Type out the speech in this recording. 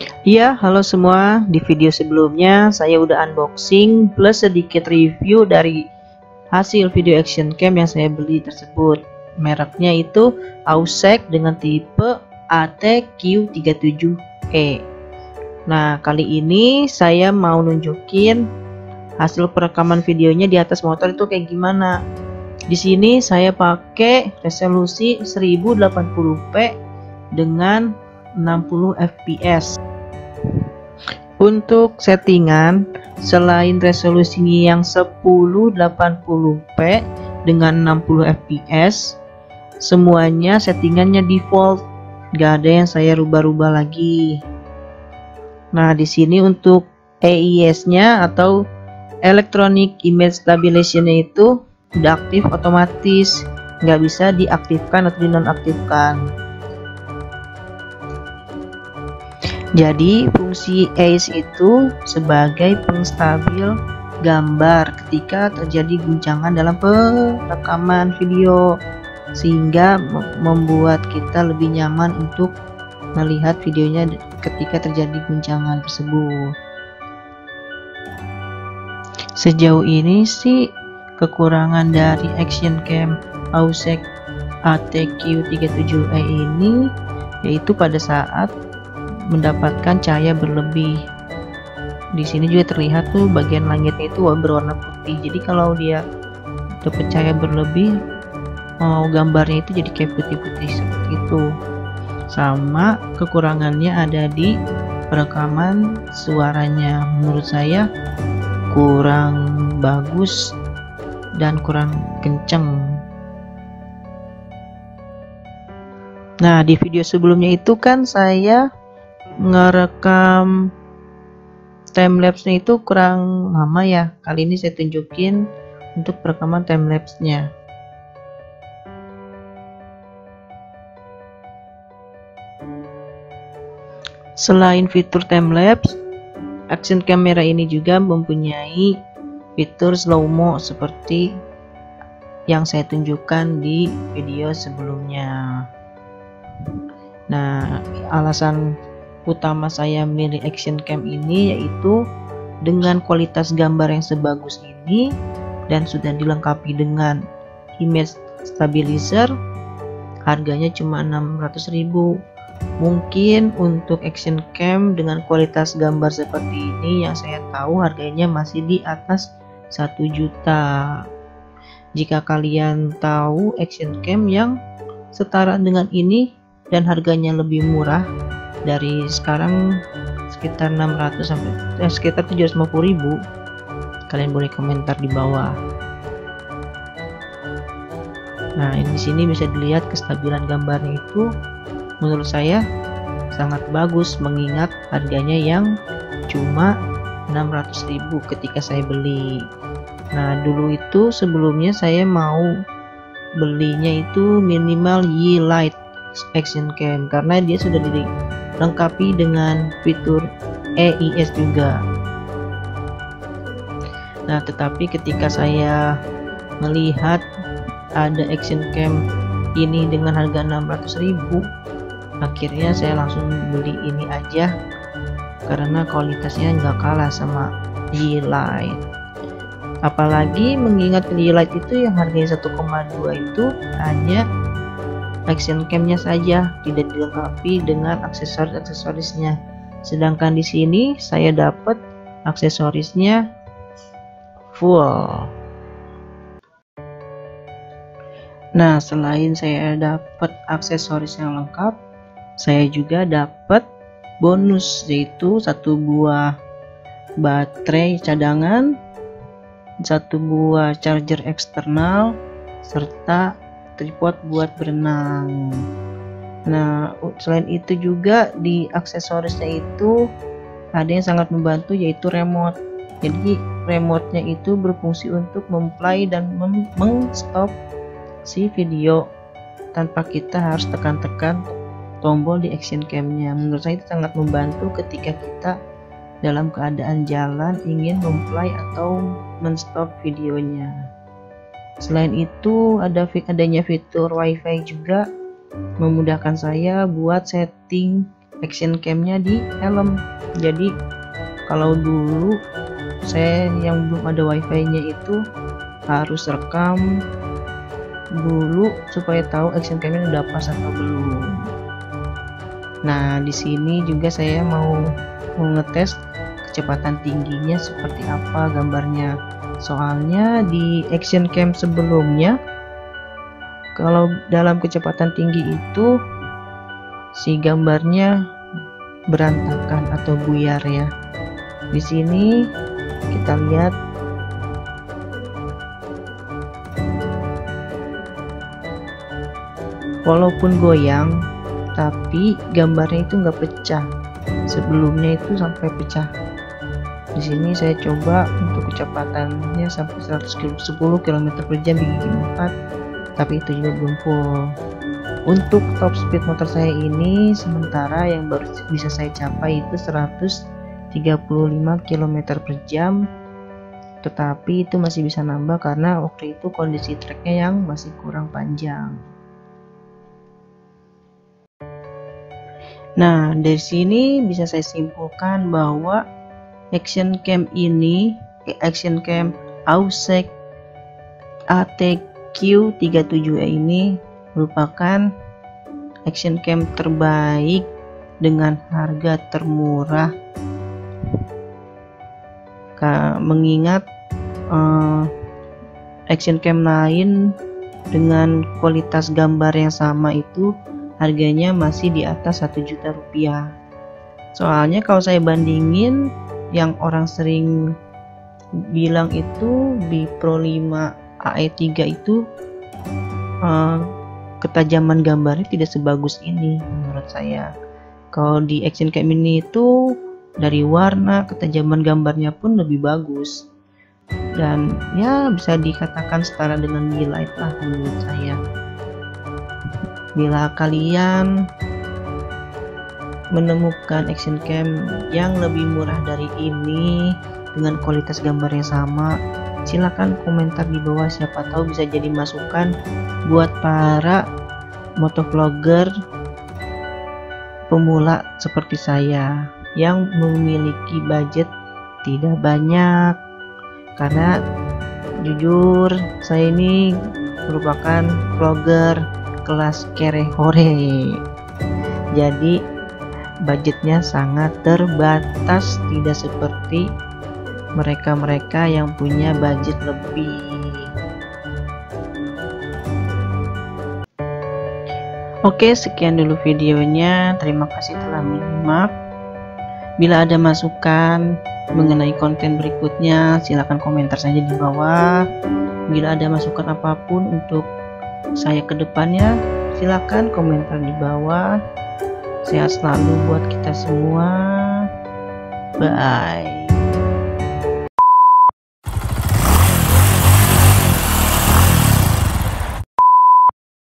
Iya, halo semua. Di video sebelumnya saya udah unboxing plus sedikit review dari hasil video action cam yang saya beli tersebut. Mereknya itu Ausec dengan tipe ATQ37E. Nah, kali ini saya mau nunjukin hasil perekaman videonya di atas motor itu kayak gimana. Di sini saya pakai resolusi 1080p dengan 60 fps. Untuk settingan, selain resolusinya yang 1080p dengan 60 fps, semuanya settingannya default, gak ada yang saya rubah-rubah lagi. Nah, di sini untuk EIS-nya atau Electronic Image Stabilization-nya itu udah aktif otomatis, nggak bisa diaktifkan atau dinonaktifkan. Jadi fungsi EIS itu sebagai pengstabil gambar ketika terjadi guncangan dalam perekaman video, sehingga membuat kita lebih nyaman untuk melihat videonya ketika terjadi guncangan tersebut. Sejauh ini sih kekurangan dari action cam Ausec ATQ37E ini yaitu pada saat mendapatkan cahaya berlebih. Di sini juga terlihat tuh bagian langitnya itu berwarna putih. Jadi kalau dia dapat cahaya berlebih, gambarnya itu jadi kayak putih-putih seperti itu. Sama kekurangannya ada di perekaman suaranya. Menurut saya kurang bagus dan kurang kenceng. Nah, di video sebelumnya itu kan saya ngerekam timelapse-nya itu kurang lama ya. Kali ini saya tunjukin untuk perekaman timelapse-nya. Selain fitur timelapse, action camera ini juga mempunyai fitur slow-mo seperti yang saya tunjukkan di video sebelumnya. Nah, alasan utama saya milih action cam ini yaitu dengan kualitas gambar yang sebagus ini dan sudah dilengkapi dengan image stabilizer, harganya cuma 600.000. Mungkin untuk action cam dengan kualitas gambar seperti ini yang saya tahu harganya masih di atas 1 juta. Jika kalian tahu action cam yang setara dengan ini dan harganya lebih murah dari sekarang sekitar 600 sampai sekitar 750.000, kalian boleh komentar di bawah. Nah, di sini bisa dilihat kestabilan gambarnya itu menurut saya sangat bagus mengingat harganya yang cuma 600.000 ketika saya beli. Nah, dulu itu sebelumnya saya mau belinya itu minimal Y-Lite action cam karena dia sudah dilengkapi dengan fitur EIS juga. Nah, tetapi ketika saya melihat ada action cam ini dengan harga 600.000, akhirnya saya langsung beli ini aja karena kualitasnya nggak kalah sama Y-Lite. Apalagi mengingat Y-Lite itu yang harganya 1,2 itu hanya action camnya saja, tidak dilengkapi dengan aksesorisnya. Sedangkan di sini saya dapat aksesorisnya full. Nah, selain saya dapat aksesoris yang lengkap, saya juga dapat bonus yaitu 1 buah baterai cadangan, 1 buah charger eksternal, serta tripod buat berenang. Nah, selain itu juga di aksesorisnya itu ada yang sangat membantu yaitu remote. Jadi remote-nya itu berfungsi untuk memplay dan meng-stop si video tanpa kita harus tekan-tekan tombol di action cam-nya. Menurut saya itu sangat membantu ketika kita dalam keadaan jalan ingin memplay atau men-stop videonya. Selain itu adanya fitur wifi juga memudahkan saya buat setting action camnya di helm. Jadi kalau dulu saya yang belum ada wifi-nya itu harus rekam dulu supaya tahu action camnya udah pas atau belum. Nah, di sini juga saya mau ngetes kecepatan tingginya seperti apa gambarnya. Soalnya di action cam sebelumnya kalau dalam kecepatan tinggi itu si gambarnya berantakan atau buyar ya. Di sini kita lihat walaupun goyang tapi gambarnya itu nggak pecah. Sebelumnya itu sampai pecah. Di sini saya coba untuk kecepatannya sampai 110 km per jam di gigi 4, tapi itu juga belum full. Untuk top speed motor saya ini sementara yang baru bisa saya capai itu 135 km per jam, tetapi itu masih bisa nambah karena waktu itu kondisi treknya yang masih kurang panjang. Nah, dari sini bisa saya simpulkan bahwa action cam ini, action cam Ausec ATQ37E ini merupakan action cam terbaik dengan harga termurah. Mengingat action cam lain dengan kualitas gambar yang sama itu harganya masih di atas 1 juta rupiah. Soalnya kalau saya bandingin yang orang sering bilang itu di Pro 5 AE3 itu ketajaman gambarnya tidak sebagus ini menurut saya. Kalau di action cam ini itu dari warna, ketajaman gambarnya pun lebih bagus, dan ya bisa dikatakan setara dengan Miylight lah menurut saya. Bila kalian menemukan action cam yang lebih murah dari ini dengan kualitas gambar yang sama, silahkan komentar di bawah, siapa tahu bisa jadi masukan buat para motovlogger pemula seperti saya yang memiliki budget tidak banyak. Karena jujur saya ini merupakan vlogger kelas kere hore, jadi budgetnya sangat terbatas, tidak seperti mereka-mereka yang punya budget lebih. Oke, sekian dulu videonya. Terima kasih telah menyimak. Bila ada masukan mengenai konten berikutnya, silakan komentar saja di bawah. Bila ada masukan apapun untuk saya ke depannya, silakan komentar di bawah. Sehat selalu buat kita semua. Bye.